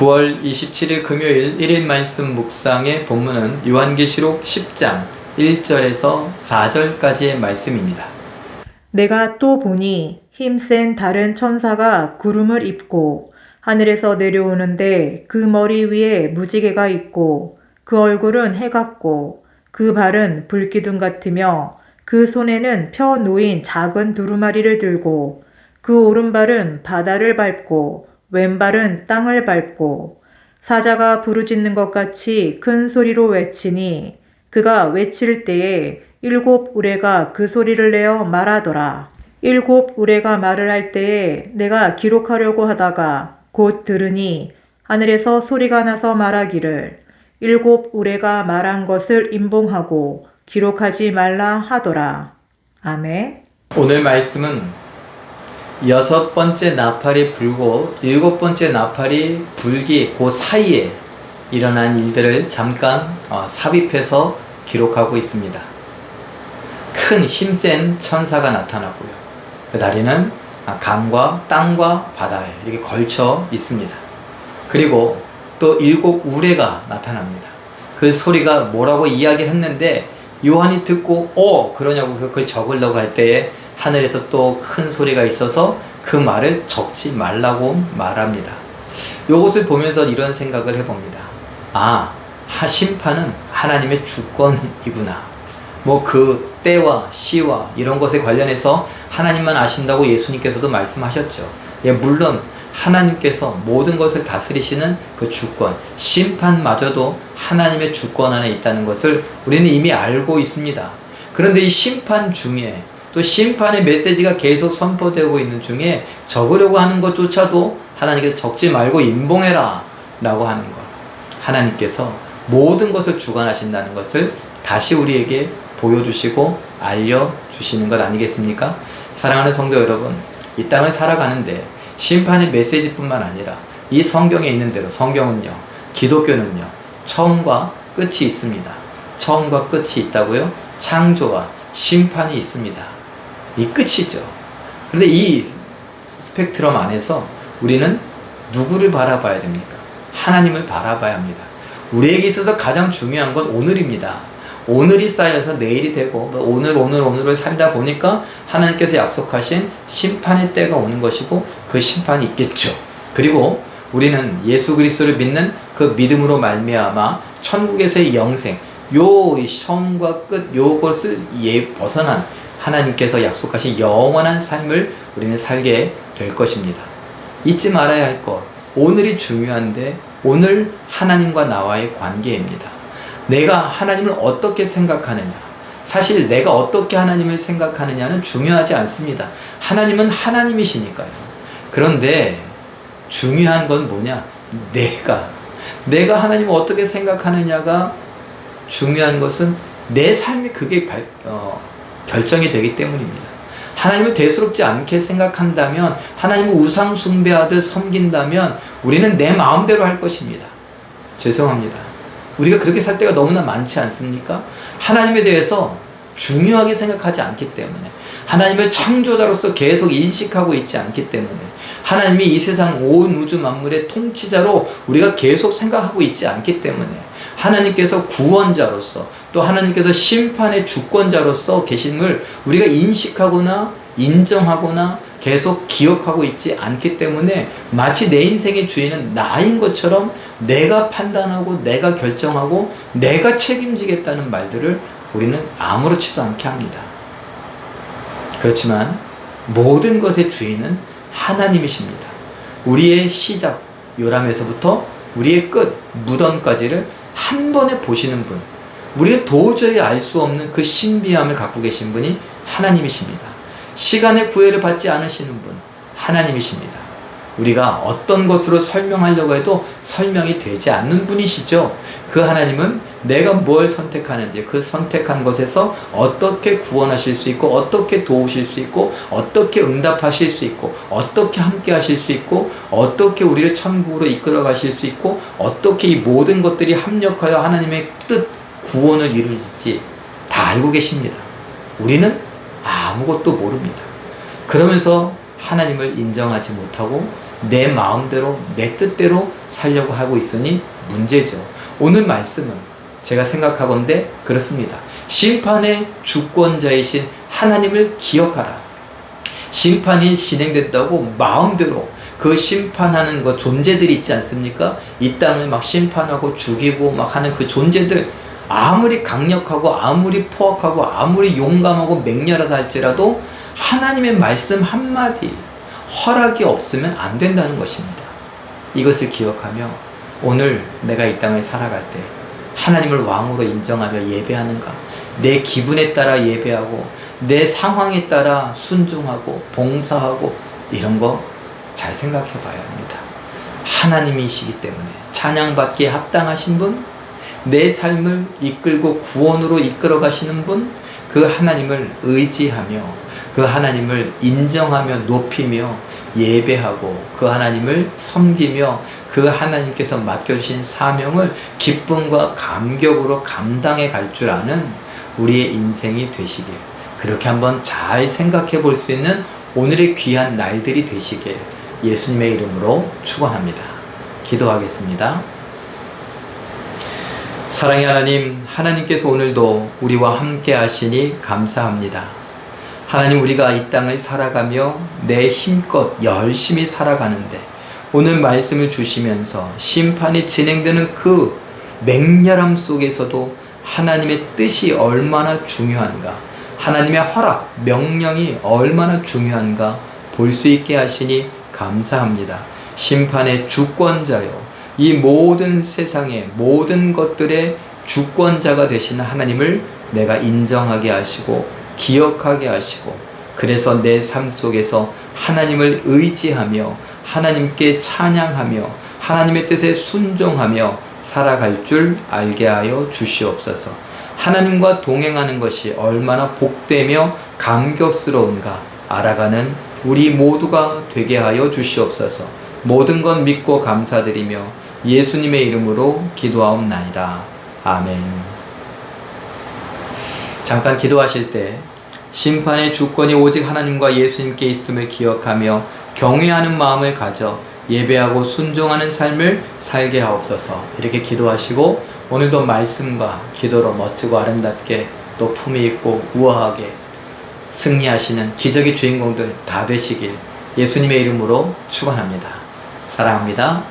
9월 27일 금요일 1일 말씀 묵상의 본문은 요한계시록 10장 1절에서 4절까지의 말씀입니다. 내가 또 보니 힘센 다른 천사가 구름을 입고 하늘에서 내려오는데 그 머리 위에 무지개가 있고 그 얼굴은 해 같고 그 발은 불기둥 같으며 그 손에는 펴 놓인 작은 두루마리를 들고 그 오른발은 바다를 밟고 왼발은 땅을 밟고 사자가 부르짖는 것 같이 큰 소리로 외치니 그가 외칠 때에 7 우레가 그 소리를 내어 말하더라. 7 우레가 말을 할 때에 내가 기록하려고 하다가 곧 들으니 하늘에서 소리가 나서 말하기를 7 우레가 말한 것을 임봉하고 기록하지 말라 하더라. 아멘. 오늘 말씀은 6번째 나팔이 불고 7번째 나팔이 불기 그 사이에 일어난 일들을 잠깐 삽입해서 기록하고 있습니다. 큰 힘센 천사가 나타났고요. 그 다리는 강과 땅과 바다에 이렇게 걸쳐 있습니다. 그리고 또 7 우레가 나타납니다. 그 소리가 뭐라고 이야기를 했는데 요한이 듣고 그러냐고 그걸 적으려고 할 때에 하늘에서 또 큰 소리가 있어서 그 말을 적지 말라고 말합니다. 이것을 보면서 이런 생각을 해봅니다. 심판은 하나님의 주권이구나. 그 때와 시와 이런 것에 관련해서 하나님만 아신다고 예수님께서도 말씀하셨죠. 물론 하나님께서 모든 것을 다스리시는 그 주권, 심판마저도 하나님의 주권 안에 있다는 것을 우리는 이미 알고 있습니다. 그런데 이 심판 중에 또 심판의 메시지가 계속 선포되고 있는 중에 적으려고 하는 것조차도 하나님께서 적지 말고 임봉해라 라고 하는 것, 하나님께서 모든 것을 주관하신다는 것을 다시 우리에게 보여주시고 알려주시는 것 아니겠습니까? 사랑하는 성도 여러분, 이 땅을 살아가는데 심판의 메시지뿐만 아니라 이 성경에 있는 대로 성경은요, 기독교는요, 처음과 끝이 있습니다. 처음과 끝이 있다고요? 창조와 심판이 있습니다. 이 끝이죠. 그런데 이 스펙트럼 안에서 우리는 누구를 바라봐야 됩니까? 하나님을 바라봐야 합니다. 우리에게 있어서 가장 중요한 건 오늘입니다. 오늘이 쌓여서 내일이 되고 오늘을 살다 보니까 하나님께서 약속하신 심판의 때가 오는 것이고 그 심판이 있겠죠. 그리고 우리는 예수 그리스도를 믿는 그 믿음으로 말미암아 천국에서의 영생, 요 처음과 끝 요것을 벗어난 하나님께서 약속하신 영원한 삶을 우리는 살게 될 것입니다. 잊지 말아야 할 것, 오늘이 중요한데 오늘 하나님과 나와의 관계입니다. 내가 하나님을 어떻게 생각하느냐, 사실 내가 어떻게 하나님을 생각하느냐는 중요하지 않습니다. 하나님은 하나님이시니까요. 그런데 중요한 건 뭐냐, 내가 하나님을 어떻게 생각하느냐가 중요한 것은 내 삶이 그게 결정이 되기 때문입니다. 하나님을 대수롭지 않게 생각한다면, 하나님을 우상 숭배하듯 섬긴다면 우리는 내 마음대로 할 것입니다. 죄송합니다. 우리가 그렇게 살 때가 너무나 많지 않습니까? 하나님에 대해서 중요하게 생각하지 않기 때문에, 하나님을 창조자로서 계속 인식하고 있지 않기 때문에, 하나님이 이 세상 온 우주 만물의 통치자로 우리가 계속 생각하고 있지 않기 때문에, 하나님께서 구원자로서 또 하나님께서 심판의 주권자로서 계심을 우리가 인식하거나 인정하거나 계속 기억하고 있지 않기 때문에 마치 내 인생의 주인은 나인 것처럼 내가 판단하고 내가 결정하고 내가 책임지겠다는 말들을 우리는 아무렇지도 않게 합니다. 그렇지만 모든 것의 주인은 하나님이십니다. 우리의 시작 요람에서부터 우리의 끝 무덤까지를 한 번에 보시는 분, 우리가 도저히 알 수 없는 그 신비함을 갖고 계신 분이 하나님이십니다. 시간의 구애를 받지 않으시는 분, 하나님이십니다. 우리가 어떤 것으로 설명하려고 해도 설명이 되지 않는 분이시죠. 그 하나님은 내가 뭘 선택하는지, 그 선택한 것에서 어떻게 구원하실 수 있고, 어떻게 도우실 수 있고, 어떻게 응답하실 수 있고, 어떻게 함께 하실 수 있고, 어떻게 우리를 천국으로 이끌어 가실 수 있고, 어떻게 이 모든 것들이 합력하여 하나님의 뜻, 구원을 이룰지 다 알고 계십니다. 우리는 아무것도 모릅니다. 그러면서 하나님을 인정하지 못하고 내 마음대로 내 뜻대로 살려고 하고 있으니 문제죠. 오늘 말씀은 제가 생각하건대 그렇습니다. 심판의 주권자이신 하나님을 기억하라. 심판이 진행된다고 마음대로 그 심판하는 그 존재들이 있지 않습니까? 이 땅을 막 심판하고 죽이고 막 하는 그 존재들, 아무리 강력하고 아무리 포악하고 아무리 용감하고 맹렬하다 할지라도 하나님의 말씀 한마디 허락이 없으면 안 된다는 것입니다. 이것을 기억하며 오늘 내가 이 땅을 살아갈 때 하나님을 왕으로 인정하며 예배하는가, 내 기분에 따라 예배하고 내 상황에 따라 순종하고 봉사하고 이런 거 잘 생각해 봐야 합니다. 하나님이시기 때문에 찬양받기에 합당하신 분, 내 삶을 이끌고 구원으로 이끌어 가시는 분, 그 하나님을 의지하며 그 하나님을 인정하며 높이며 예배하고 그 하나님을 섬기며 그 하나님께서 맡겨주신 사명을 기쁨과 감격으로 감당해 갈 줄 아는 우리의 인생이 되시길, 그렇게 한번 잘 생각해 볼 수 있는 오늘의 귀한 날들이 되시길 예수님의 이름으로 축원합니다. 기도하겠습니다. 사랑의 하나님, 하나님께서 오늘도 우리와 함께 하시니 감사합니다. 하나님, 우리가 이 땅을 살아가며 내 힘껏 열심히 살아가는데 오늘 말씀을 주시면서 심판이 진행되는 그 맹렬함 속에서도 하나님의 뜻이 얼마나 중요한가, 하나님의 허락, 명령이 얼마나 중요한가 볼 수 있게 하시니 감사합니다. 심판의 주권자요, 이 모든 세상의 모든 것들의 주권자가 되시는 하나님을 내가 인정하게 하시고 기억하게 하시고, 그래서 내 삶 속에서 하나님을 의지하며 하나님께 찬양하며 하나님의 뜻에 순종하며 살아갈 줄 알게 하여 주시옵소서. 하나님과 동행하는 것이 얼마나 복되며 감격스러운가 알아가는 우리 모두가 되게 하여 주시옵소서. 모든 것 믿고 감사드리며 예수님의 이름으로 기도하옵나이다. 아멘. 잠깐 기도하실 때 심판의 주권이 오직 하나님과 예수님께 있음을 기억하며 경외하는 마음을 가져 예배하고 순종하는 삶을 살게 하옵소서. 이렇게 기도하시고 오늘도 말씀과 기도로 멋지고 아름답게 또 품위 있고 우아하게 승리하시는 기적의 주인공들 다 되시길 예수님의 이름으로 축원합니다. 사랑합니다.